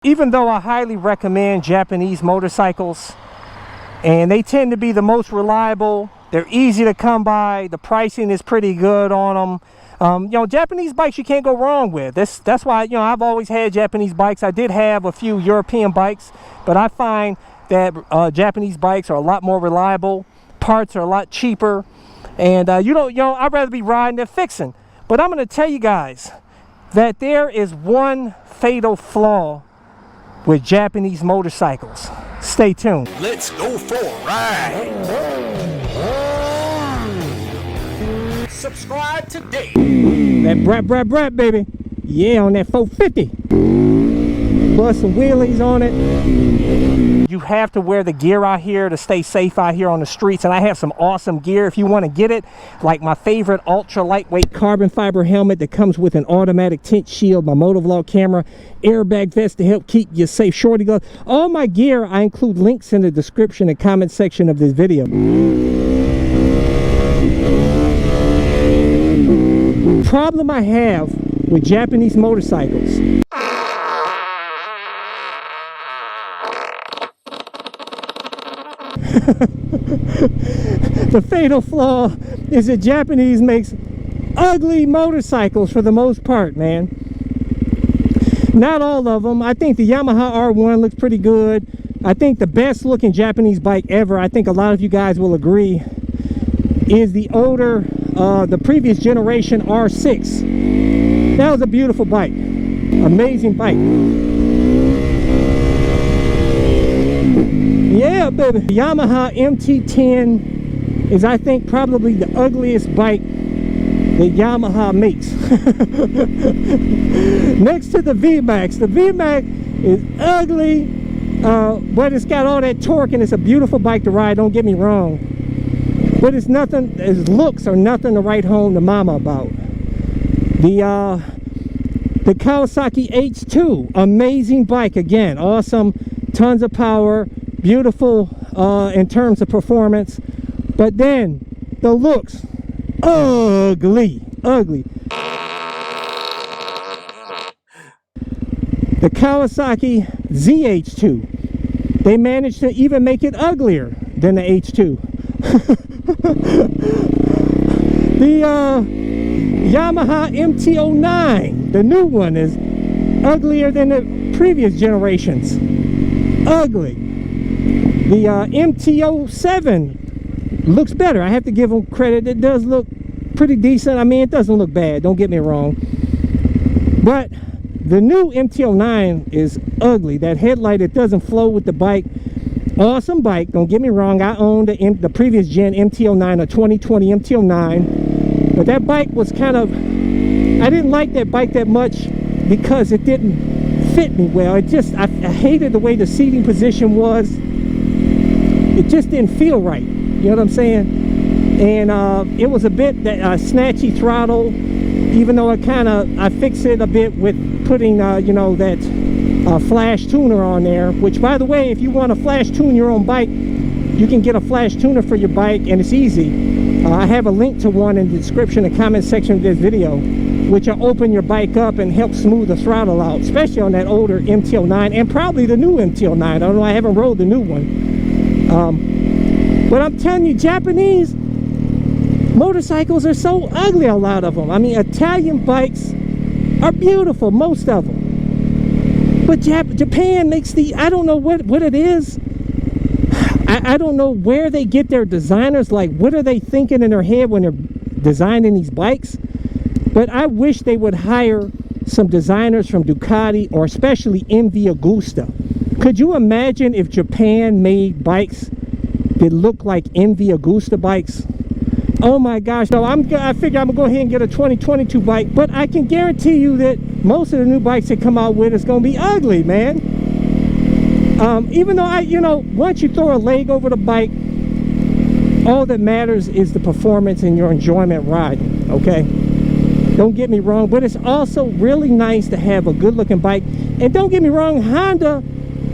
Even though I highly recommend Japanese motorcycles, and they tend to be the most reliable, they're easy to come by, the pricing is pretty good on them. You know, Japanese bikes you can't go wrong with. That's why, you know, I've always had Japanese bikes. I did have a few European bikes, but I find that Japanese bikes are a lot more reliable, parts are a lot cheaper, and I'd rather be riding than fixing. But I'm going to tell you guys that there is one fatal flaw with Japanese motorcycles. Stay tuned. Let's go for a ride. Subscribe today. That brat, baby. Yeah, on that 450. Plus some wheelies on it. You have to wear the gear out here to stay safe out here on the streets, and I have some awesome gear if you want to get it, like my favorite ultra lightweight carbon fiber helmet that comes with an automatic tint shield, my motovlog camera, airbag vest to help keep you safe, shorty gloves. All my gear, I include links in the description and comment section of this video. Problem I have with Japanese motorcycles, the fatal flaw is that Japanese makes ugly motorcycles for the most part, man. Not all of them. I think the Yamaha R1 looks pretty good. I think the best looking Japanese bike ever, I think a lot of you guys will agree, is the older, the previous generation R6. That was a beautiful bike. Amazing bike. Yeah, baby. The Yamaha MT-10 is, I think, probably the ugliest bike that Yamaha makes. Next to the VMAX. The VMAX is ugly, but it's got all that torque, and it's a beautiful bike to ride, don't get me wrong. But it's nothing, its looks are nothing to write home to mama about. The Kawasaki H2, amazing bike again, awesome, tons of power, beautiful in terms of performance, but then the looks, ugly. The Kawasaki ZH2, they managed to even make it uglier than the H2. The Yamaha MT-09, the new one, is uglier than the previous generations. Ugly. The MT-07 looks better. I have to give them credit. It does look pretty decent. I mean, it doesn't look bad, don't get me wrong, but the new MT-09 is ugly. That headlight, it doesn't flow with the bike. Awesome bike, don't get me wrong. I owned the previous gen MT-09, a 2020 MT-09, but that bike was kind of, I didn't like that bike that much because it didn't fit me well. It just, I hated the way the seating position was. It just didn't feel right, you know what I'm saying? And it was a bit that snatchy throttle, even though I fixed it a bit with putting you know, that flash tuner on there, which, by the way, if you want to flash tune your own bike, you can get a flash tuner for your bike, and it's easy. I have a link to one in the description and comment section of this video, which will open your bike up and help smooth the throttle out, especially on that older MT-09 and probably the new MT-09. I don't know, I haven't rode the new one. But I'm telling you, Japanese motorcycles are so ugly, a lot of them. I mean, Italian bikes are beautiful, most of them. But Japan makes the, I don't know what it is. I don't know where they get their designers. Like, what are they thinking in their head when they're designing these bikes? But I wish they would hire some designers from Ducati, or especially MV Agusta. Could you imagine if Japan made bikes that look like MV Agusta bikes? Oh my gosh. So I figure I'm gonna go ahead and get a 2022 bike, but I can guarantee you that most of the new bikes that come out with is gonna be ugly, man. Even though you know, once you throw a leg over the bike, all that matters is the performance and your enjoyment riding, okay? Don't get me wrong, but it's also really nice to have a good looking bike. And don't get me wrong, Honda,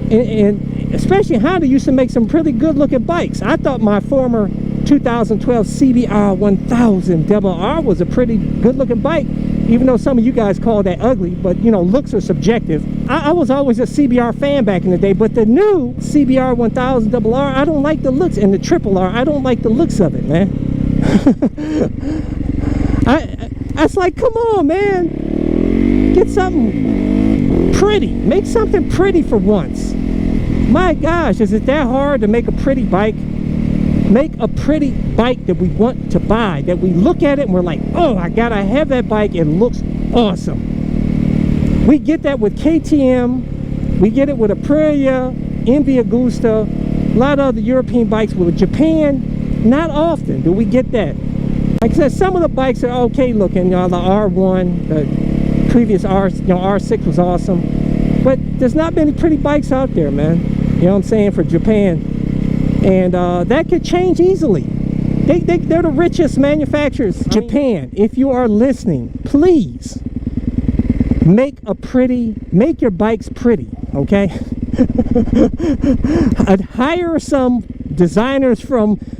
and especially Honda, used to make some pretty good looking bikes. I thought my former 2012 CBR 1000 Double R was a pretty good looking bike, even though some of you guys call that ugly, but you know, looks are subjective. I was always a CBR fan back in the day, but the new CBR 1000RR, I don't like the looks, and the triple R, I don't like the looks of it, man. It's like, come on, man, get something pretty, make something pretty for once. My gosh, is it that hard to make a pretty bike? Make a pretty bike that we want to buy, that we look at it and we're like, oh, I gotta have that bike, it looks awesome. We get that with KTM, we get it with Aprilia, MV Agusta, a lot of other European bikes. With Japan, not often do we get that. Like I said, some of the bikes are okay looking, you know, the R1, the previous R6 was awesome, but there's not many pretty bikes out there, man. You know what I'm saying, for Japan. And that could change easily. They're the richest manufacturers. Japan, if you are listening, please make your bikes pretty, okay? I'd hire some designers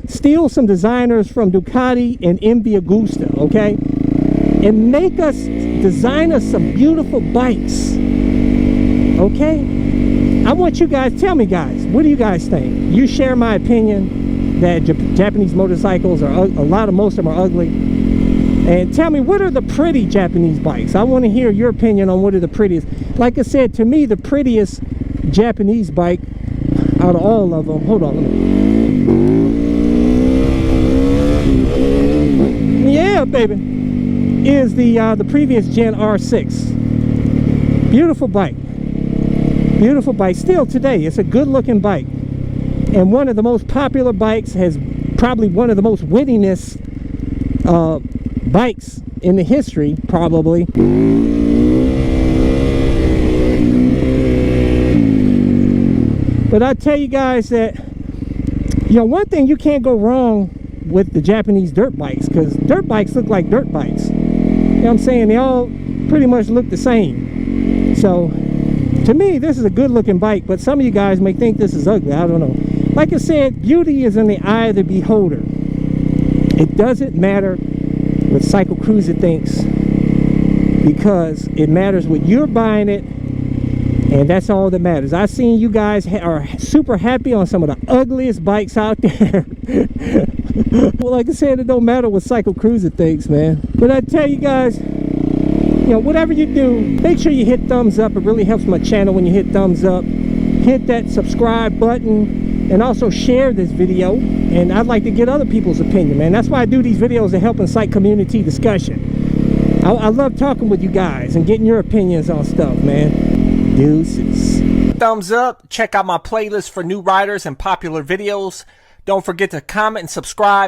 steal some designers from Ducati and MV Agusta, okay? And design us some beautiful bikes, okay? I want you guys, tell me guys, what do you guys think? You share my opinion that Japanese motorcycles are, most of them are ugly. And tell me, what are the pretty Japanese bikes? I want to hear your opinion on what are the prettiest. Like I said, to me, the prettiest Japanese bike out of all of them, hold on, yeah, baby, is the previous gen R6. Beautiful bike. Beautiful bike still today. It's a good looking bike, and one of the most popular bikes, has probably one of the most winningest bikes in the history, probably. But I tell you guys that, you know, one thing, you can't go wrong with the Japanese dirt bikes, because dirt bikes look like dirt bikes. You know what I'm saying? They all pretty much look the same. So to me, this is a good looking bike, but some of you guys may think this is ugly. I don't know. Like I said, beauty is in the eye of the beholder. It doesn't matter what Cycle Cruiser thinks, because it matters what you're buying it, and that's all that matters. I've seen you guys are super happy on some of the ugliest bikes out there. Well, like I said, it don't matter what Cycle Cruiser thinks, man. But I tell you guys, you know, whatever you do, make sure you hit thumbs up. It really helps my channel when you hit thumbs up. Hit that subscribe button, and also share this video. And I'd like to get other people's opinion, man. That's why I do these videos, to help incite community discussion. I love talking with you guys and getting your opinions on stuff, man. Deuces. Thumbs up. Check out my playlist for new riders and popular videos. Don't forget to comment and subscribe.